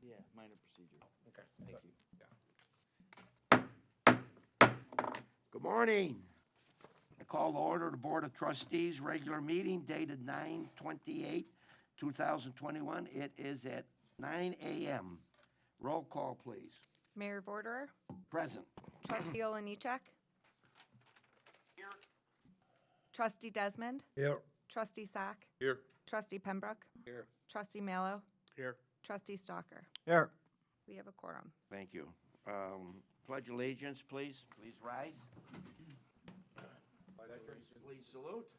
Yeah, minor procedure. Okay. Thank you. Good morning. I call to order the Board of Trustees regular meeting dated 9/28/2021. It is at 9 a.m. Roll call, please. Mayor Vorderer, Present. Trustee Olenichek. Here. Trustee Desmond, Here. Trustee Sack, Here. Trustee Pembroke, Here. Trustee Mallow, Here. Trustee Stalker. Here. We have a quorum. Thank you. Pledge allegiance, please. Please rise. Please salute.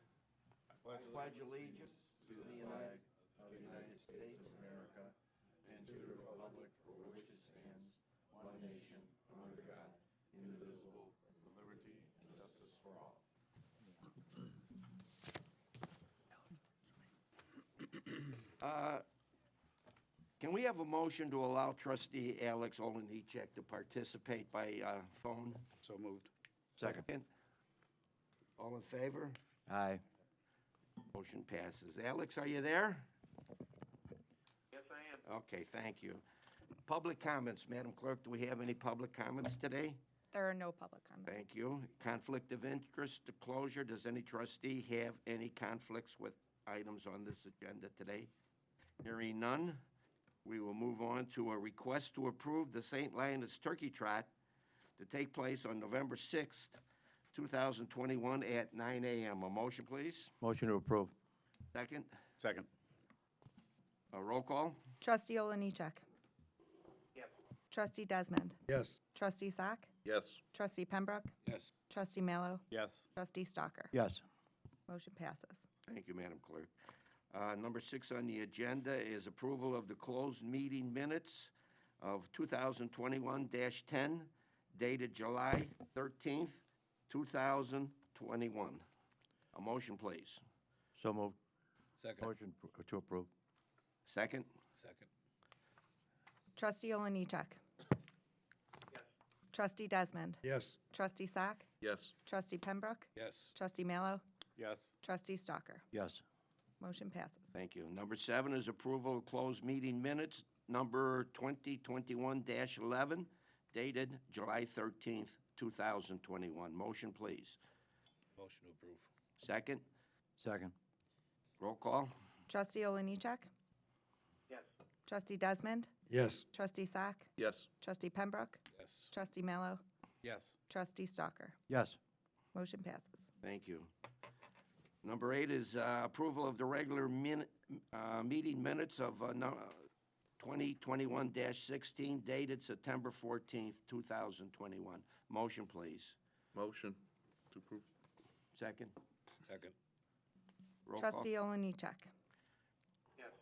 I pledge allegiance to the United States of America and to the republic for which it stands, one nation, under God, indivisible, with liberty and justice for all. Can we have a motion to allow trustee Alex Olenichek to participate by phone? So moved. Second. All in favor? Aye. Motion passes. Alex, are you there? Yes, I am. Okay, thank you. Public comments, Madam Clerk, do we have any public comments today? There are no public comments. Thank you. Conflict of interest disclosure, does any trustee have any conflicts with items on this agenda today? Hearing none, we will move on to a request to approve the St. Lionel's Turkey Trot to take place on November 6th, 2021 at 9 a.m. A motion, please? Motion to approve. Second? Second. A roll call? Trustee Olenichek. Yes. Trustee Desmond, Yes. Trustee Sack, Yes. Trustee Pembroke, Yes. Trustee Mallow, Yes. Trustee Stalker. Yes. Motion passes. Thank you, Madam Clerk. Number 6 on the agenda is approval of the closed meeting minutes of 2021-10 dated July 13th, 2021. A motion, please. So moved. Second. Motion to approve. Second? Second. Trustee Olenichek. Yes. Trustee Desmond, Yes. Trustee Sack, Yes. Trustee Pembroke, Yes. Trustee Mallow, Yes. Trustee Stalker. Yes. Motion passes. Thank you. Number 7 is approval of closed meeting minutes, number 2021-11, dated July 13th, 2021. Motion, please. Motion to approve. Second? Second. Roll call? Trustee Olenichek, Yes. Trustee Desmond, Yes. Trustee Sack, Yes. Trustee Pembroke, Yes. Trustee Mallow, Yes. Trustee Stalker. Yes. Motion passes. Thank you. Number 8 is approval of the regular meeting minutes of 2021-16 dated September 14th, 2021. Motion, please. Motion to approve. Second. Second. Roll call. Trustee Olenichek, Yes.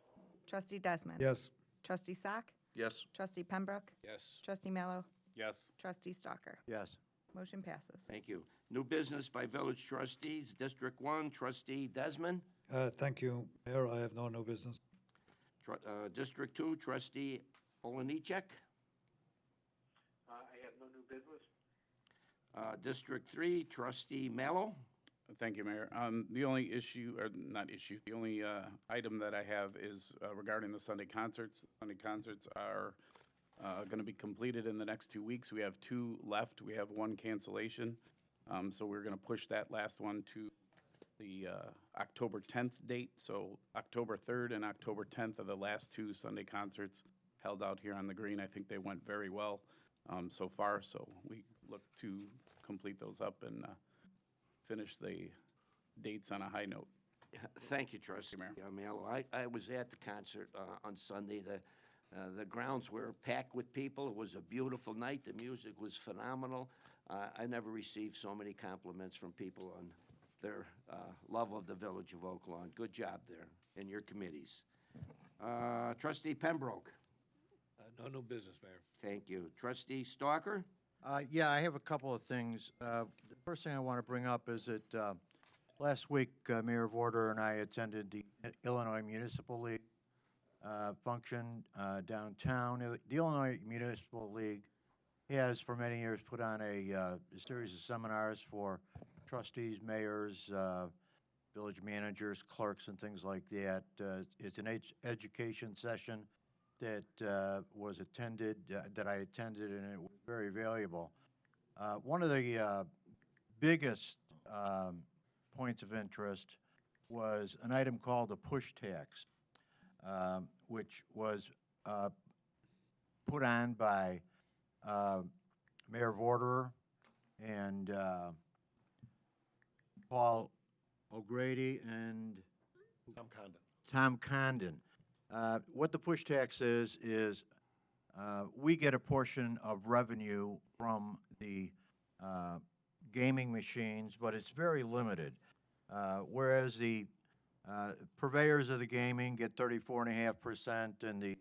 Trustee Desmond. Yes. Trustee Sack, Yes. Trustee Pembroke, Yes. Trustee Mallow, Yes. Trustee Stalker. Yes. Motion passes. Thank you. New business by village trustees. District 1, trustee Desmond. Thank you, Mayor. I have no new business. District 2, trustee Olenichek. I have no new business. District 3, trustee Mallow. Thank you, Mayor. The only issue, or not issue, the only item that I have is regarding the Sunday concerts. Sunday concerts are going to be completed in the next 2 weeks. We have 2 left. We have 1 cancellation. So we're going to push that last one to the October 10th date. So October 3rd and October 10th are the last 2 Sunday concerts held out here on the green. I think they went very well so far. So we look to complete those up and finish the dates on a high note. Thank you, trustee Mallow. I was at the concert on Sunday. The grounds were packed with people. It was a beautiful night. The music was phenomenal. I never received so many compliments from people on their love of the village of Oaklawn. Good job there and your committees. Trustee Pembroke. No new business, Mayor. Thank you. Trustee Stalker. Yeah, I have a couple of things. The first thing I want to bring up is that last week, Mayor Vorder and I attended the Illinois Municipal League function downtown. The Illinois Municipal League has, for many years, put on a series of seminars for trustees, mayors, village managers, clerks, and things like that. It's an education session that was attended, that I attended, and it was very valuable. One of the biggest points of interest was an item called the push tax, which was put on by Mayor Vorderer and Paul O'Grady and Tom Condon. Tom Condon. What the push tax is we get a portion of revenue from the gaming machines, but it's very limited. Whereas the purveyors of the gaming get 34.5%, and the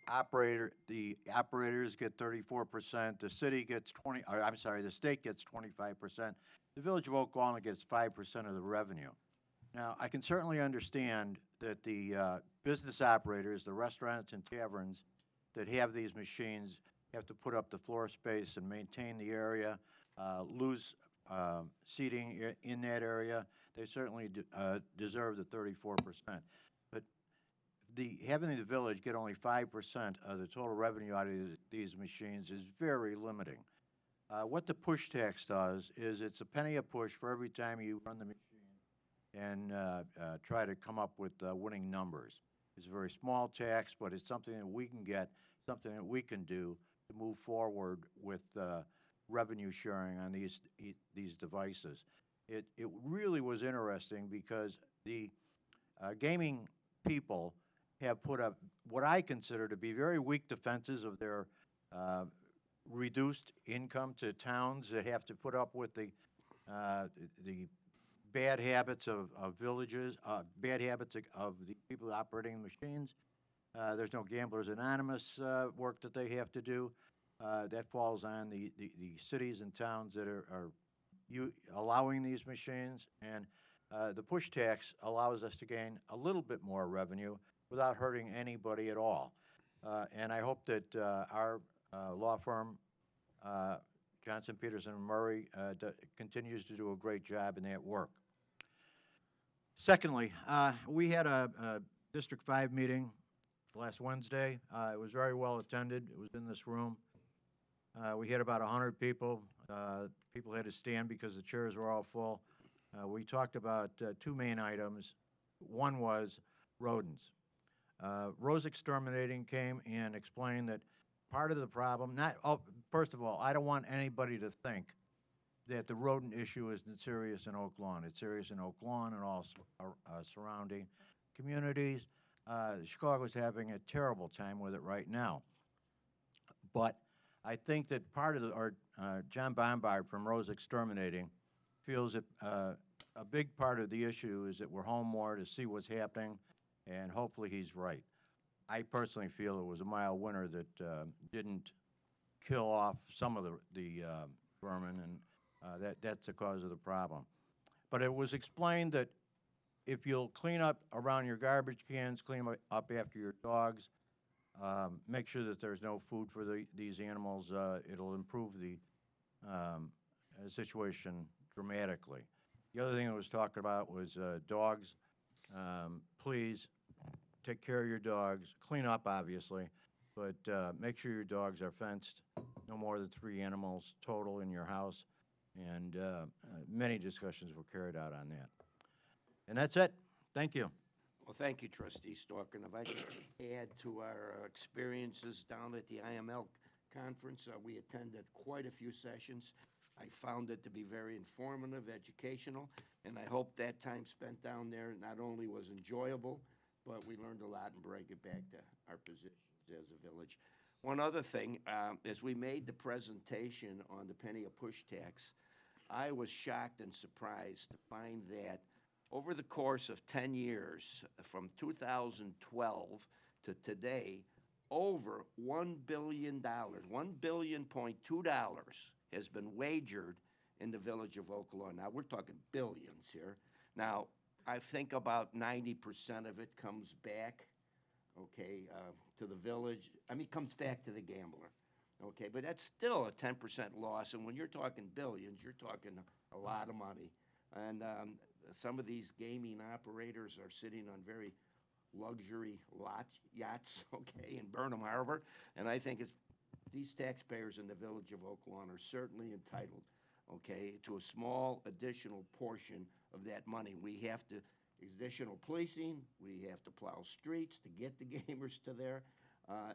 operators get 34%. The city gets the state gets 25%. The Village of Oak Lawn gets 5% of the revenue. Now, I can certainly understand that the business operators, the restaurants and taverns that have these machines have to put up the floor space and maintain the area, lose seating in that area. They certainly deserve the 34%. But having the village get only 5% of the total revenue out of these machines is very limiting. What the push tax does is it's a penny a push for every time you run the machine and try to come up with winning numbers. It's a very small tax, but it's something that we can get, something that we can do to move forward with revenue sharing on these devices. It really was interesting because the gaming people have put up what I consider to be very weak defenses of their reduced income to towns that have to put up with the bad habits of villages, bad habits of the people operating machines. There's no Gamblers Anonymous work that they have to do. That falls on the cities and towns that are allowing these machines. And the push tax allows us to gain a little bit more revenue without hurting anybody at all. And I hope that our law firm, Johnson, Peterson, and Murray, continues to do a great job in that work. Secondly, we had a District 5 meeting last Wednesday. It was very well attended. It was in this room. We had about 100 people. People had to stand because the chairs were all full. We talked about two main items. One was rodents. Rose Exterminating came and explained that part of the problem, first of all, I don't want anybody to think that the rodent issue isn't serious in Oak Lawn. It's serious in Oak Lawn and all surrounding communities. Chicago's having a terrible time with it right now. But I think that part of John Bombard from Rose Exterminating feels that a big part of the issue is that we're home more to see what's happening, and hopefully he's right. I personally feel it was a mild winter that didn't kill off some of the vermin, and that's the cause of the problem. But it was explained that if you'll clean up around your garbage cans, clean up after your dogs, make sure that there's no food for these animals, it'll improve the situation dramatically. The other thing that was talked about was dogs. Please take care of your dogs. Clean up, obviously, but make sure your dogs are fenced. No more than 3 animals total in your house. And many discussions were carried out on that. And that's it. Thank you. Well, thank you, Trustee Stalker. And if I could add to our experiences down at the IML conference, we attended quite a few sessions. I found it to be very informative, educational, and I hope that time spent down there not only was enjoyable, but we learned a lot and bring it back to our positions as a village. One other thing, as we made the presentation on the penny a push tax, I was shocked and surprised to find that over the course of 10 years, from 2012 to today, over $1 billion, $1.2 billion has been wagered in the village of Oak Lawn. Now, we're talking billions here. Now, I think about 90% of it comes back, okay, to the village. I mean, comes back to the gambler, okay? But that's still a 10% loss, and when you're talking billions, you're talking a lot of money. And some of these gaming operators are sitting on very luxury yachts, okay, in Burnham Harbor. And I think these taxpayers in the village of Oak Lawn are certainly entitled, okay, to a small additional portion of that money. We have to, additional policing, we have to plow streets to get the gamers to there.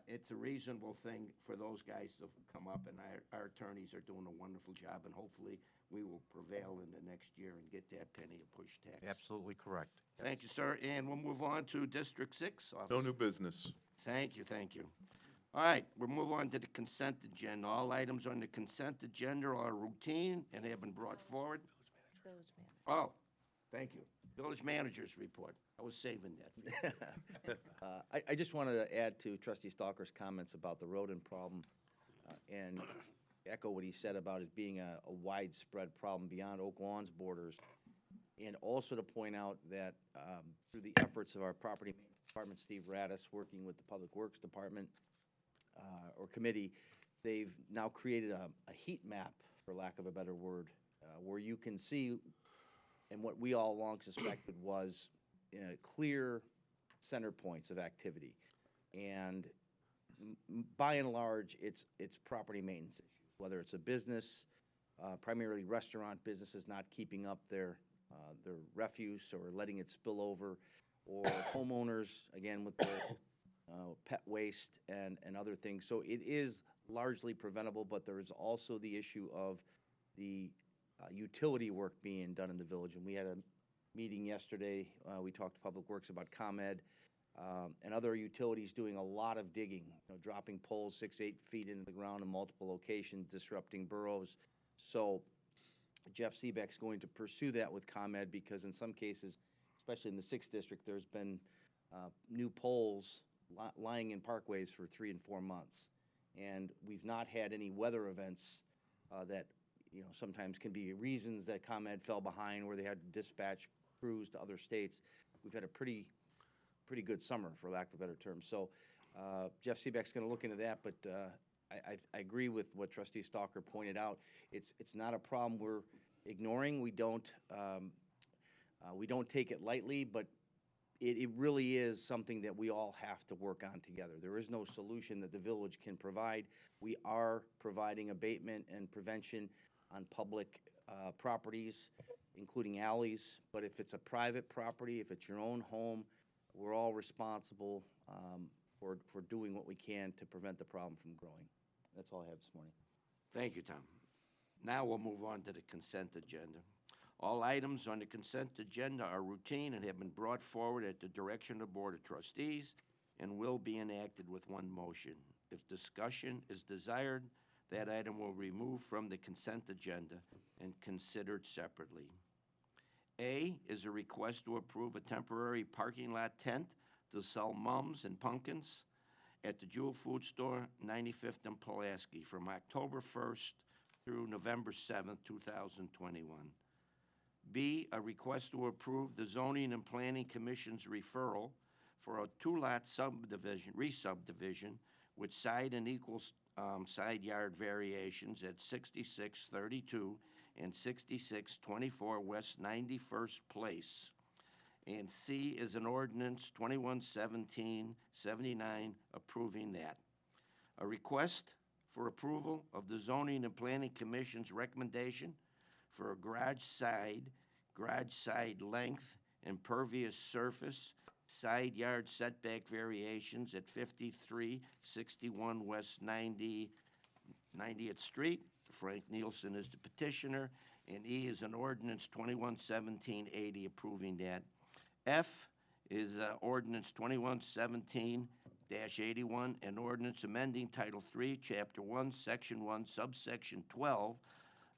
It's a reasonable thing for those guys to come up, and our attorneys are doing a wonderful job, and hopefully we will prevail in the next year and get that penny a push tax. Absolutely correct. Thank you, sir, and we'll move on to District 6. No new business. Thank you, thank you. All right, we'll move on to the consent agenda. All items on the consent agenda are routine and have been brought forward. Village manager. Oh, thank you. Village managers report. I was saving that. I just wanted to add to Trustee Stalker's comments about the rodent problem and echo what he said about it being a widespread problem beyond Oak Lawn's borders. And also to point out that through the efforts of our property maintenance department, Steve Radis, working with the Public Works Department or committee, they've now created a heat map, for lack of a better word, where you can see, and what we all along suspected was clear center points of activity. And by and large, it's property maintenance issues, whether it's a business, primarily restaurant businesses not keeping up their refuse or letting it spill over, or homeowners, again, with their pet waste and other things. So it is largely preventable, but there is also the issue of the utility work being done in the village. And we had a meeting yesterday. We talked to Public Works about ComEd and other utilities doing a lot of digging, dropping poles 6-8 feet into the ground in multiple locations, disrupting burrows. So Jeff Seebeck's going to pursue that with ComEd, because in some cases, especially in the 6th district, there's been new poles lying in parkways for 3 and 4 months. And we've not had any weather events that sometimes can be reasons that ComEd fell behind, where they had to dispatch crews to other states. We've had a pretty good summer, for lack of a better term. So Jeff Seebeck's going to look into that, but I agree with what Trustee Stalker pointed out. It's not a problem we're ignoring. We don't take it lightly, but it really is something that we all have to work on together. There is no solution that the village can provide. We are providing abatement and prevention on public properties, including alleys. But if it's a private property, if it's your own home, we're all responsible for doing what we can to prevent the problem from growing. That's all I have this morning. Thank you, Tom. Now we'll move on to the consent agenda. All items on the consent agenda are routine and have been brought forward at the direction of the Board of Trustees and will be enacted with one motion. If discussion is desired, that item will be removed from the consent agenda and considered separately. A is a request to approve a temporary parking lot tent to sell mums and pumpkins at the Jewel Food Store, 95th and Pulaski, from October 1st through November 7th, 2021. B, a request to approve the Zoning and Planning Commission's referral for a 2-lot re-subdivision with side and equal side yard variations at 6632 and 6624 West 91st Place. And C is an ordinance 2117-79 approving that. A request for approval of the Zoning and Planning Commission's recommendation for a garage side length, impervious surface, side yard setback variations at 5361 West 90th Street. Frank Nielsen is the petitioner, and E is an ordinance 2117-80 approving that. F is ordinance 2117-81, an ordinance amending Title III, Chapter 1, Section 1, Subsection 12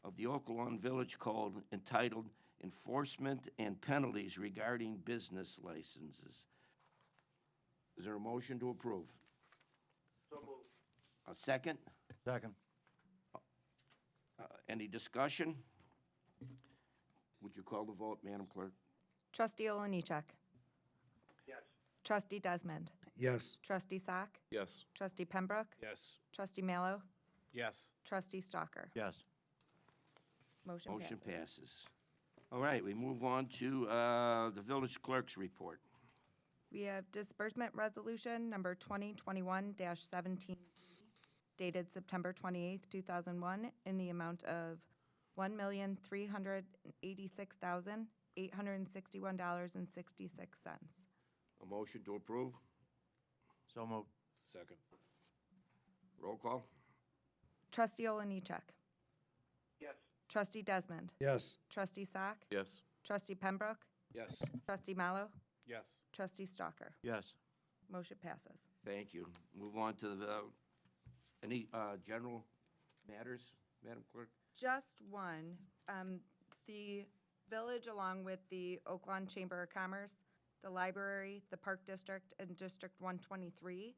of the Oak Lawn Village Code, entitled Enforcement and Penalties Regarding Business Licenses. Is there a motion to approve? So moved. A second? Second. Any discussion? Would you call the vote, Madam Clerk? Trustee Oliniechek. Yes. Trustee Desmond. Yes. Trustee Sack. Yes. Trustee Pembroke. Yes. Trustee Mallow. Yes. Trustee Stalker. Yes. Motion Motion passes. passes. All right, we move on to the village clerk's report. We have disbursement resolution number 2021-17 dated September 28th, 2001, in the amount of $1,386,861.66. A motion to approve? So moved. Second. Roll call? Trustee Oliniechek. Yes. Trustee Desmond. Yes. Trustee Sack. Yes. Trustee Pembroke. Yes. Trustee Mallow. Yes. Trustee Stalker. Yes. Motion passes. Thank you. Move on to the, any general matters, Madam Clerk? Just one. The village, along with the Oak Lawn Chamber of Commerce, the library, the Park District, and District 123,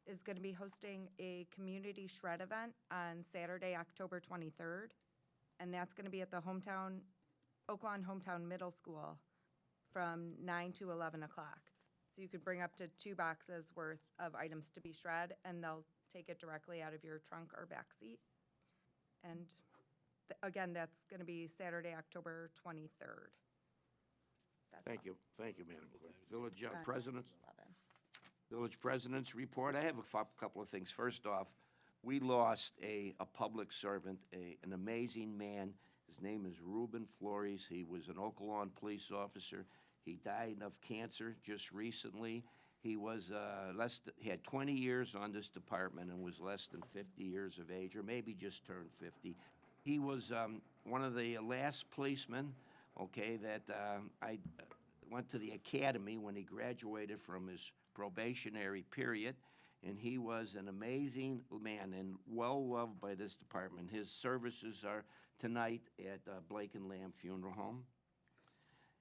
is going to be hosting a community shred event on Saturday, October 23rd. And that's going to be at the Oak Lawn Hometown Middle School from 9 to 11 o'clock. So you could bring up to 2 boxes worth of items to be shred, and they'll take it directly out of your trunk or back seat. And again, that's going to be Saturday, October 23rd. That's Thank all. you. Thank you, Madam Clerk. Village 9 Presidents? to 11. Village President's report. I have a couple of things. First off, we lost a public servant, an amazing man. His name is Reuben Flores. He was an Oak Lawn police officer. He died of cancer just recently. He was he had 20 years on this department and was less than 50 years of age, or maybe just turned 50. He was one of the last policemen, okay, that I went to the academy when he graduated from his probationary period, and he was an amazing man and well-loved by this department. His services are tonight at Blake and Lamb Funeral Home.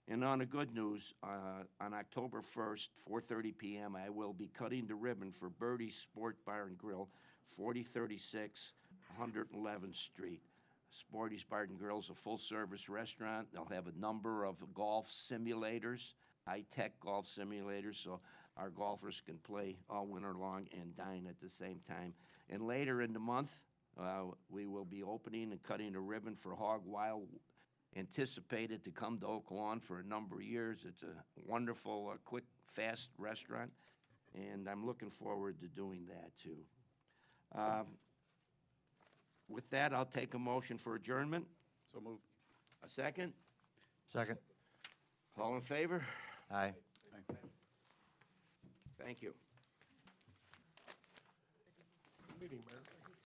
And on the good news, on October 1st, 4:30 p.m., I will be cutting the ribbon for Birdie's Sport Bar and Grill, 4036 111th Street. Sporty's Bar and Grill is a full-service restaurant. They'll have a number of golf simulators, high-tech golf simulators, so our golfers can play all winter long and dine at the same time. And later in the month, we will be opening and cutting a ribbon for Hog Wild, anticipated to come to Oak Lawn for a number of years. It's a wonderful, quick, fast restaurant, and I'm looking forward to doing that, too. With that, I'll take a motion for adjournment. So moved. A second? Second. All in favor? Aye. Thank you. Meeting, Mayor.